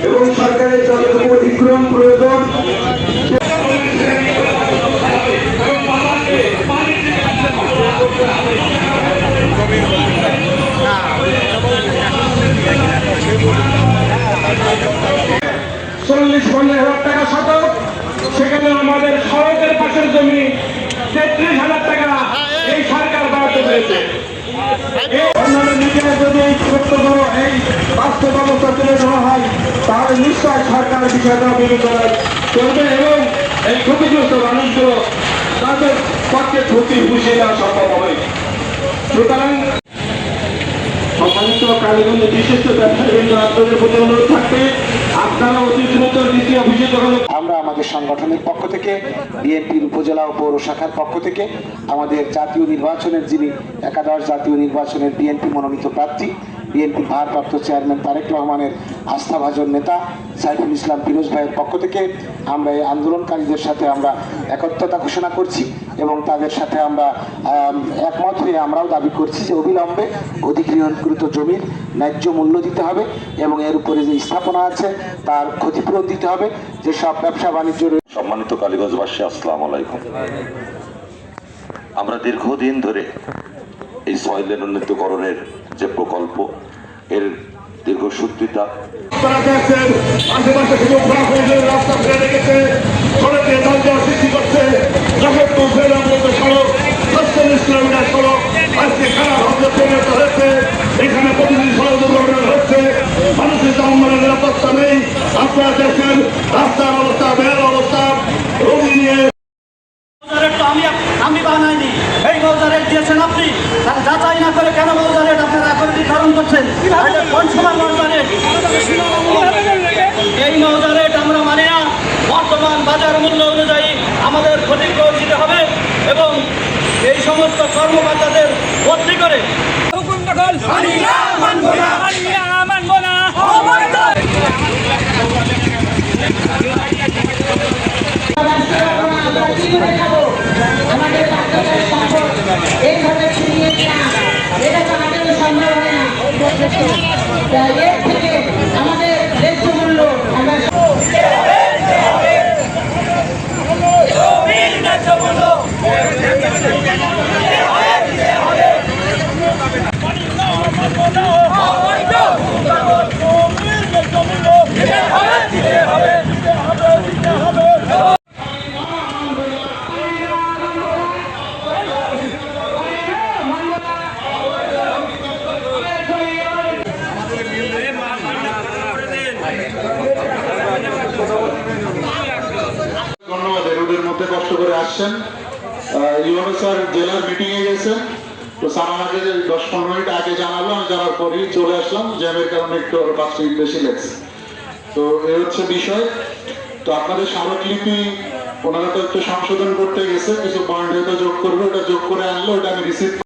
এবং সরকারের যতটুকু অধিগ্রহণ প্রয়োজন $40,000 শতক, সেখানে আমাদের সড়কের পাশের জমি 33,000 টাকা এই সরকার বাড়াতে পেরেছে। অন্যান্য মিডিয়ায় যদি এই ছোট্ট বড় এই বাস্তব অবস্থা তুলে ধরা হয় তাহলে নিশ্চয় সরকারের বিষয়টা বিবেচনা করবে এবং এই ক্ষতিগ্রস্ত মানুষগুলো তাদের পক্ষে ক্ষতি বুঝিয়ে দেওয়া সম্ভব হবে। সুতরাং সম্মানিত কালীগঞ্জ বিশিষ্ট ব্যবসায়ীবৃন্দ, আপনাদের প্রতি অনুরোধ থাকবে আপনারা অতি দ্রুত দ্বিতীয় অভিযোগ হলো আমরা আমাদের সংগঠনের পক্ষ থেকে, বিএনপির উপজেলা ও পৌর শাখার পক্ষ থেকে আমাদের জাতীয় নির্বাচনের যিনি একাদশ জাতীয় নির্বাচনের বিএনপি মনোনীত প্রার্থী, বিএনপির ভারপ্রাপ্ত চেয়ারম্যান তারেক রহমানের আস্থাভাজন নেতা সাইফুল ইসলাম ফিরোজ ভাইয়ের পক্ষ থেকে আমরা এই আন্দোলনকারীদের সাথে আমরা একত্রতা ঘোষণা করছি এবং তাদের সাথে আমরা একমত হয়ে আমরাও দাবি করছি যে অবিলম্বে অধিগ্রহণকৃত জমির ন্যায্য মূল্য দিতে হবে এবং এর উপরে যে স্থাপনা আছে তার ক্ষতিপূরণ দিতে হবে। যেসব ব্যবসা বাণিজ্য। সম্মানিত কালীগঞ্জবাসী, আসসালামু আলাইকুম। আমরা দীর্ঘদিন ধরে এই সয়েল উন্নীতকরণের যে প্রকল্প এর দীর্ঘসূত্রিতা আশেপাশে রাস্তা ফেলে রেখেছে, সড়কে যানজট সৃষ্টি করছে, সড়ক 47 কিলোমিটার সড়ক আজকে খারাপ অবস্থা পরিণত হয়েছে। এখানে প্রতিদিন সড়ক দুর্ঘটনা হচ্ছে, মানুষের যানবাহনের নিরাপত্তা নেই। আপনারা দেখেন রাস্তার অবস্থা, বেহাল অবস্থা, রোগী নিয়ে আমি বানাইনি, এই মৌজা রেট দিয়েছেন আপনি, আর যাচাই না করে কেন মৌজা রেট আপনারা এখন নির্ধারণ করছেন? কোন সময় মৌজা রেট? এই মৌজা রেট আমরা মানি না। বর্তমান বাজার মূল্য অনুযায়ী আমাদের ক্ষতিপূরণ দিতে হবে এবং এই সমস্ত কর্মকর্তাদের বদলি করে এইভাবে ছিনিয়ে নেওয়া এটা তো আমাদের সম্ভব হয় না। এর থেকে আমাদের ন্যায্য মূল্য ধন্যবাদ। রোডের মধ্যে কষ্ট করে আসছেন। ইউনো স্যার জেলার মিটিং এ গেছেন, তো স্যার আমাকে 10-15 মিনিট আগে জানালো, আমি জানার পরেই চলে আসলাম। জ্যামের কারণে একটু 5 মিনিট বেশি লেগেছে। তো এই হচ্ছে বিষয়। তো আপনাদের স্মারকলিপি ওনারা তো একটু সংশোধন করতে গেছে, কিছু পয়েন্ট হয়তো যোগ করবে, ওটা যোগ করে আনলো, ওটা আমি রিসিভ